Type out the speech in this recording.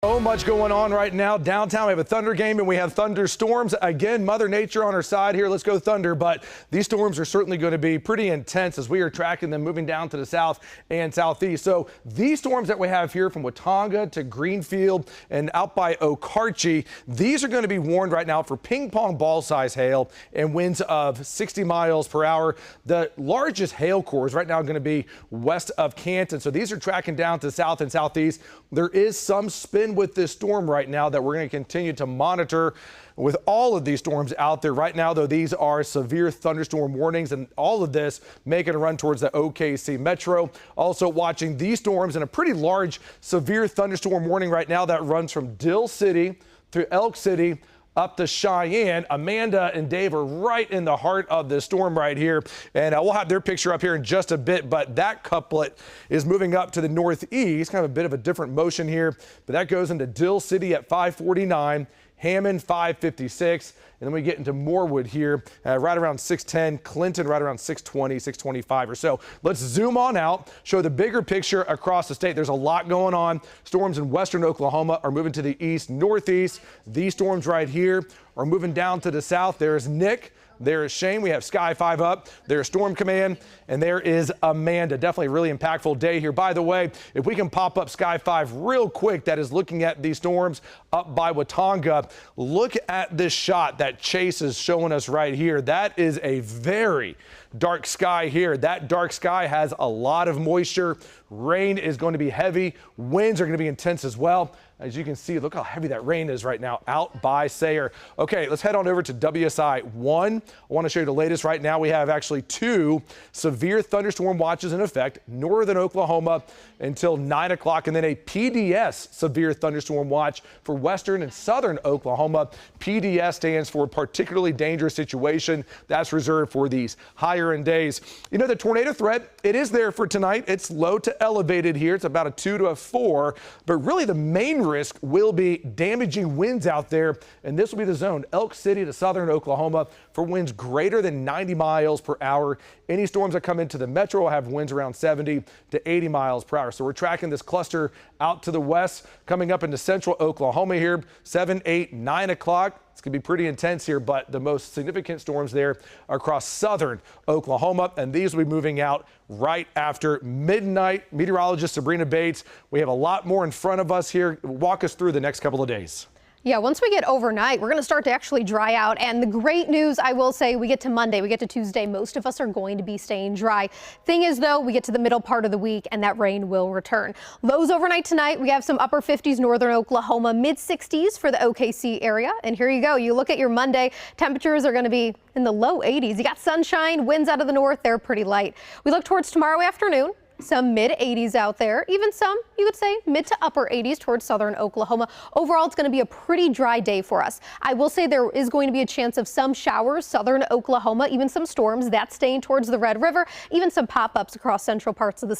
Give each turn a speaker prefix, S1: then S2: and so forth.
S1: So much going on right now downtown. We have a Thunder game and we have thunderstorms. Again, Mother Nature on our side here. Let's go Thunder. But these storms are certainly going to be pretty intense as we are tracking them moving down to the south and southeast. So these storms that we have here from Watonga to Greenfield and out by Okarche, these are going to be warned right now for ping pong ball size hail and winds of 60 miles per hour. The largest hail cores right now are going to be west of Canton. So these are tracking down to the south and southeast. There is some spin with this storm right now that we're going to continue to monitor with all of these storms out there right now, though these are severe thunderstorm warnings, and all of this making a run towards the OKC metro. Also watching these storms and a pretty large severe thunderstorm warning right now that runs from Dill City through Elk City up to Cheyenne. Amanda and Dave are right in the heart of this storm right here, and we'll have their picture up here in just a bit. But that couplet is moving up to the northeast, kind of a bit of a different motion here, but that goes into Dill City at 549, Hammond 556, and then we get into Morewood here right around 610, Clinton right around 620, 625 or so. Let's zoom on out, show the bigger picture across the state. There's a lot going on. Storms in western Oklahoma are moving to the east, northeast. These storms right here are moving down to the south. There's Nick. There is Shane. We have Sky 5 up. There's Storm Command. And there is Amanda. Definitely a really impactful day here. By the way, if we can pop up Sky 5 real quick, that is looking at these storms up by Watonga. Look at this shot that Chase is showing us right here. That is a very dark sky here. That dark sky has a lot of moisture. Rain is going to be heavy. Winds are going to be intense as well. As you can see, look how heavy that rain is right now out by Sayre. Okay, let's head on over to WSI 1. I want to show you the latest right now. We have actually 2 severe thunderstorm watches in effect, northern Oklahoma until 9 o'clock, and then a PDS severe thunderstorm watch for western and southern Oklahoma. PDS stands for particularly dangerous situation. That's reserved for these higher end days. You know, the tornado threat, it is there for tonight. It's low to elevated here. It's about a 2 to a 4, but really the main risk will be damaging winds out there, and this will be the zone, Elk City to southern Oklahoma, for winds greater than 90 miles per hour. Any storms that come into the metro will have winds around 70 to 80 miles per hour. So we're tracking this cluster out to the west, coming up into central Oklahoma here, 7, 8, 9 o'clock. It's going to be pretty intense here, but the most significant storms there are across southern Oklahoma, and these will be moving out right after midnight. Meteorologist Sabrina Bates, we have a lot more in front of us here. Walk us through the next couple of days.
S2: Yeah, once we get overnight, we're going to start to actually dry out. And the great news, I will say, we get to Monday, we get to Tuesday, most of us are going to be staying dry. Thing is, though, we get to the middle part of the week and that rain will return. Lows overnight tonight, we have some upper 50s northern Oklahoma, mid 60s for the OKC area. And here you go. You look at your Monday, temperatures are going to be in the low 80s. You got sunshine, winds out of the north, they're pretty light. We look towards tomorrow afternoon. Some mid 80s out there, even some, you could say, mid to upper 80s towards southern Oklahoma. Overall, it's going to be a pretty dry day for us. I will say there is going to be a chance of some showers, southern Oklahoma, even some storms. That's staying towards the Red River, even some pop-ups across central parts of the